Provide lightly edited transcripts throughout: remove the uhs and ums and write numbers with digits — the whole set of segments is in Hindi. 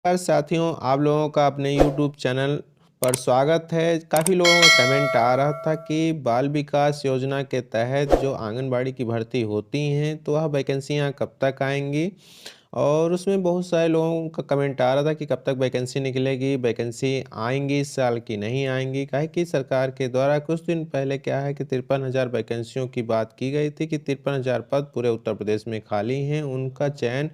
नमस्कार साथियों, आप लोगों का अपने YouTube चैनल पर स्वागत है। काफ़ी लोगों का कमेंट आ रहा था कि बाल विकास योजना के तहत जो आंगनबाड़ी की भर्ती होती हैं, तो वह वैकेंसियाँ कब तक आएँगी? और उसमें बहुत सारे लोगों का कमेंट आ रहा था कि कब तक वैकेंसी निकलेगी, वैकेंसी आएँगी इस साल की नहीं आएँगी। काहे कि सरकार के द्वारा कुछ दिन पहले क्या है कि 53,000 वैकेंसियों की बात की गई थी कि 53,000 पद पूरे उत्तर प्रदेश में खाली हैं, उनका चयन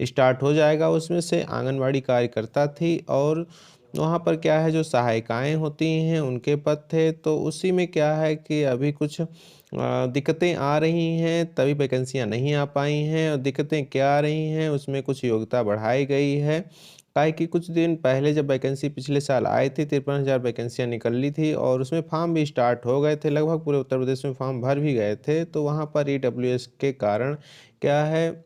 स्टार्ट हो जाएगा। उसमें से आंगनबाड़ी कार्यकर्ता थी और वहाँ पर क्या है जो सहायिकाएँ होती हैं उनके पद थे, तो उसी में क्या है कि अभी कुछ दिक्कतें आ रही हैं, तभी वैकेंसियाँ नहीं आ पाई हैं। और दिक्कतें क्या आ रही हैं, उसमें कुछ योग्यता बढ़ाई गई है। काहे कि कुछ दिन पहले जब वैकेंसी पिछले साल आई थी, 53,000 वैकेंसियाँ निकली थी और उसमें फॉर्म भी स्टार्ट हो गए थे। लगभग पूरे उत्तर प्रदेश में फॉर्म भर भी गए थे। तो वहाँ पर ईडब्ल्यूएस के कारण क्या है,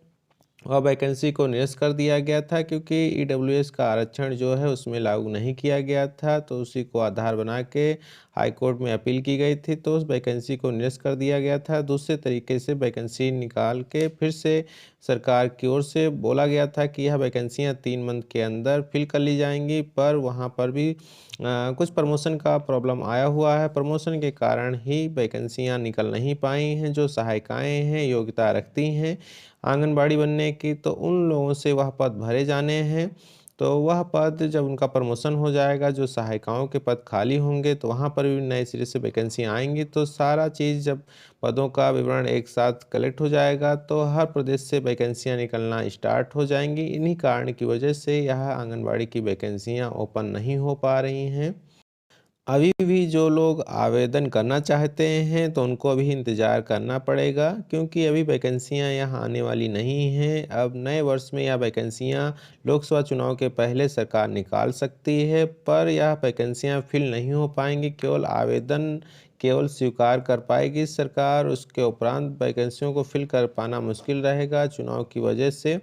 वह वैकेंसी को निरस्त कर दिया गया था, क्योंकि ईडब्ल्यूएस का आरक्षण जो है उसमें लागू नहीं किया गया था। तो उसी को आधार बना के हाई कोर्ट में अपील की गई थी, तो उस वैकेंसी को निरस्त कर दिया गया था। दूसरे तरीके से वैकेंसी निकाल के फिर से सरकार की ओर से बोला गया था कि यह वैकेंसियाँ 3 मंथ के अंदर फिल कर ली जाएंगी, पर वहाँ पर भी कुछ प्रमोशन का प्रॉब्लम आया हुआ है। प्रमोशन के कारण ही वैकेंसियाँ निकल नहीं पाई हैं। जो सहायिकाएँ हैं, योग्यता रखती हैं आंगनबाड़ी बनने की, तो उन लोगों से वह पद भरे जाने हैं। तो वह पद जब उनका प्रमोशन हो जाएगा, जो सहायिकाओं के पद खाली होंगे, तो वहाँ पर भी नए सिरे से वैकेंसी आएँगी। तो सारा चीज़ जब पदों का विवरण एक साथ कलेक्ट हो जाएगा, तो हर प्रदेश से वैकेंसियाँ निकलना स्टार्ट हो जाएँगी। इन्हीं कारण की वजह से यह आंगनबाड़ी की वैकेंसियाँ ओपन नहीं हो पा रही हैं। अभी भी जो लोग आवेदन करना चाहते हैं, तो उनको अभी इंतज़ार करना पड़ेगा, क्योंकि अभी वैकेंसियाँ यहाँ आने वाली नहीं हैं। अब नए वर्ष में यह वैकेंसियाँ लोकसभा चुनाव के पहले सरकार निकाल सकती है, पर यह वैकेंसियाँ फिल नहीं हो पाएँगी। केवल आवेदन केवल स्वीकार कर पाएगी सरकार, उसके उपरांत वैकेंसियों को फिल कर पाना मुश्किल रहेगा चुनाव की वजह से।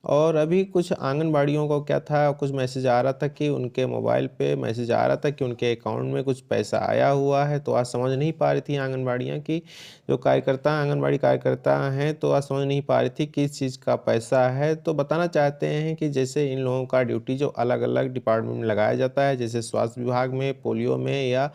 और अभी कुछ आंगनबाड़ियों को क्या था, कुछ मैसेज आ रहा था कि उनके मोबाइल पे मैसेज आ रहा था कि उनके अकाउंट में कुछ पैसा आया हुआ है। तो आज समझ नहीं पा रही थी आंगनबाड़ियाँ कि जो कार्यकर्ता आंगनबाड़ी कार्यकर्ता हैं, तो आज समझ नहीं पा रही थी किस चीज़ का पैसा है। तो बताना चाहते हैं कि जैसे इन लोगों का ड्यूटी जो अलग-अलग डिपार्टमेंट में लगाया जाता है, जैसे स्वास्थ्य विभाग में, पोलियो में या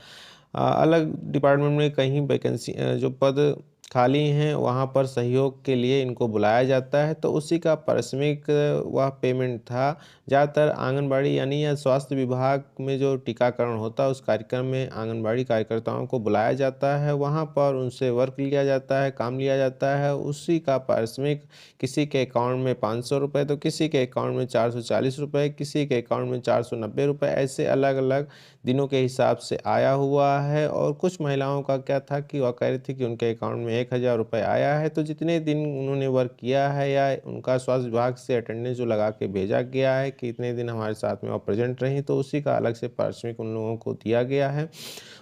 अलग डिपार्टमेंट में कहीं वैकेंसी जो पद खाली हैं, वहाँ पर सहयोग के लिए इनको बुलाया जाता है, तो उसी का पारिश्रमिक वह पेमेंट था। ज़्यादातर आंगनबाड़ी यानी या स्वास्थ्य विभाग में जो टीकाकरण होता है, उस कार्यक्रम में आंगनबाड़ी कार्यकर्ताओं को बुलाया जाता है, वहाँ पर उनसे वर्क लिया जाता है, काम लिया जाता है। उसी का पारिश्रमिक किसी के अकाउंट में ₹500, तो किसी के अकाउंट में ₹440, किसी के अकाउंट में ₹490, ऐसे अलग-अलग दिनों के हिसाब से आया हुआ है। और कुछ महिलाओं का क्या था कि वह कह रही थी कि उनके अकाउंट में ₹1000 आया है, तो जितने दिन उन्होंने वर्क किया है या उनका स्वास्थ्य विभाग से अटेंडेंस जो लगा के भेजा गया है कि इतने दिन हमारे साथ में वो प्रेजेंट रहीं, तो उसी का अलग से पारिश्रमिक उन लोगों को दिया गया है।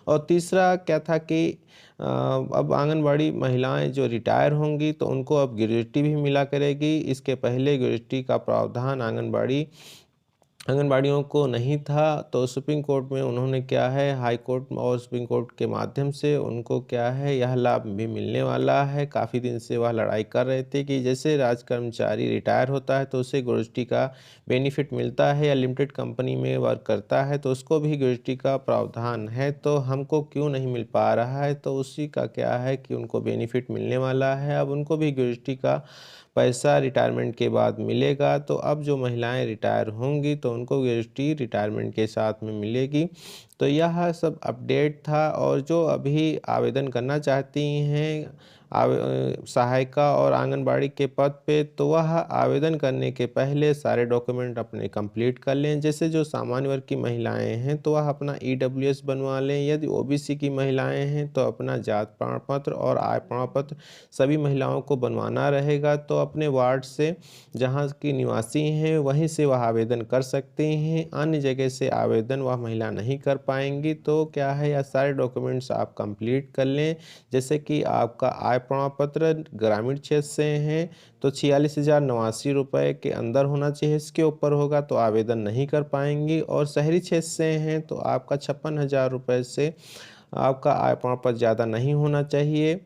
और तीसरा क्या था कि अब आंगनबाड़ी महिलाएं जो रिटायर होंगी, तो उनको अब ग्रेच्युटी भी मिला करेगी। इसके पहले ग्रेच्युटी का प्रावधान आंगनबाड़ियों को नहीं था, तो सुप्रीम कोर्ट में उन्होंने क्या है, हाई कोर्ट और सुप्रीम कोर्ट के माध्यम से उनको क्या है, यह लाभ भी मिलने वाला है। काफ़ी दिन से वह लड़ाई कर रहे थे कि जैसे राज कर्मचारी रिटायर होता है, तो उसे ग्रेच्युटी का बेनिफिट मिलता है, या लिमिटेड कंपनी में वर्क करता है तो उसको भी ग्रेच्युटी का प्रावधान है, तो हमको क्यों नहीं मिल पा रहा है। तो उसी का क्या है कि उनको बेनिफिट मिलने वाला है। अब उनको भी ग्रेच्युटी का पैसा रिटायरमेंट के बाद मिलेगा। तो अब जो महिलाएं रिटायर होंगी, तो उनको ग्रेच्युटी रिटायरमेंट के साथ में मिलेगी। तो यह सब अपडेट था। और जो अभी आवेदन करना चाहती हैं सहायिका और आंगनबाड़ी के पद पे, तो वह आवेदन करने के पहले सारे डॉक्यूमेंट अपने कंप्लीट कर लें। जैसे जो सामान्य वर्ग की महिलाएं हैं, तो वह अपना ईडब्ल्यूएस बनवा लें। यदि ओबीसी की महिलाएं हैं, तो अपना जात प्रमाण पत्र और आय प्रमाण पत्र सभी महिलाओं को बनवाना रहेगा। तो अपने वार्ड से जहाँ की निवासी हैं, वहीं से वह आवेदन कर सकते हैं। अन्य जगह से आवेदन वह महिला नहीं कर पाएंगी। तो क्या है, यह सारे डॉक्यूमेंट्स आप कंप्लीट कर लें। जैसे कि आपका आय प्रमाण पत्र ग्रामीण क्षेत्र से हैं, तो ₹46,089 के अंदर होना चाहिए। इसके ऊपर होगा तो आवेदन नहीं कर पाएंगी। और शहरी क्षेत्र से हैं, तो आपका ₹56,000 से आपका आय प्रमाण पत्र ज़्यादा नहीं होना चाहिए।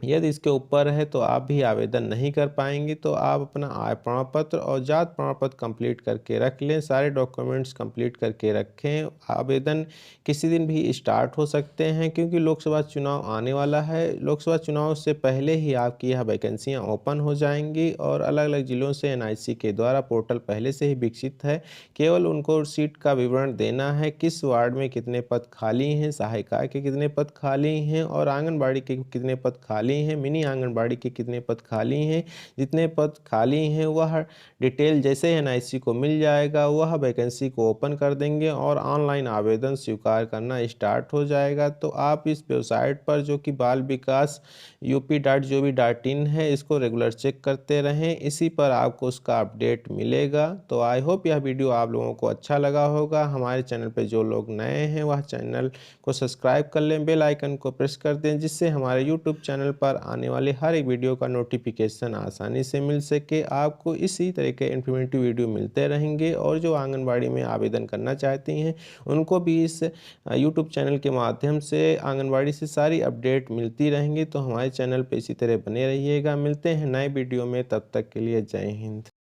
यदि इसके ऊपर है तो आप भी आवेदन नहीं कर पाएंगे। तो आप अपना आय प्रमाण पत्र और जात प्रमाण पत्र कंप्लीट करके रख लें, सारे डॉक्यूमेंट्स कंप्लीट करके रखें। आवेदन किसी दिन भी स्टार्ट हो सकते हैं, क्योंकि लोकसभा चुनाव आने वाला है। लोकसभा चुनाव से पहले ही आपकी यह वैकेंसियाँ ओपन हो जाएंगी और अलग अलग ज़िलों से एनआईसी के द्वारा पोर्टल पहले से ही विकसित है। केवल उनको सीट का विवरण देना है, किस वार्ड में कितने पद खाली हैं, सहायिका के कितने पद खाली हैं और आंगनबाड़ी के कितने पद खाली हैं, मिनी आंगनबाड़ी के कितने पद खाली हैं। जितने पद खाली हैं वह डिटेल जैसे एनआईसी को मिल जाएगा, वह वैकेंसी को ओपन कर देंगे और ऑनलाइन आवेदन स्वीकार करना स्टार्ट हो जाएगा। तो आप इस वेबसाइट पर, जो कि बाल विकास up.gov.in है, इसको रेगुलर चेक करते रहें। इसी पर आपको उसका अपडेट मिलेगा। तो आई होप यह वीडियो आप लोगों को अच्छा लगा होगा। हमारे चैनल पर जो लोग नए हैं वह चैनल को सब्सक्राइब कर लें, बेल आइकन को प्रेस कर दें, जिससे हमारे यूट्यूब चैनल पर आने वाले हर एक वीडियो का नोटिफिकेशन आसानी से मिल सके। आपको इसी तरह के इन्फॉर्मेटिव वीडियो मिलते रहेंगे और जो आंगनबाड़ी में आवेदन करना चाहती हैं उनको भी इस यूट्यूब चैनल के माध्यम से आंगनबाड़ी से सारी अपडेट मिलती रहेंगी। तो हमारे चैनल पर इसी तरह बने रहिएगा। मिलते हैं नए वीडियो में, तब तक के लिए जय हिंद।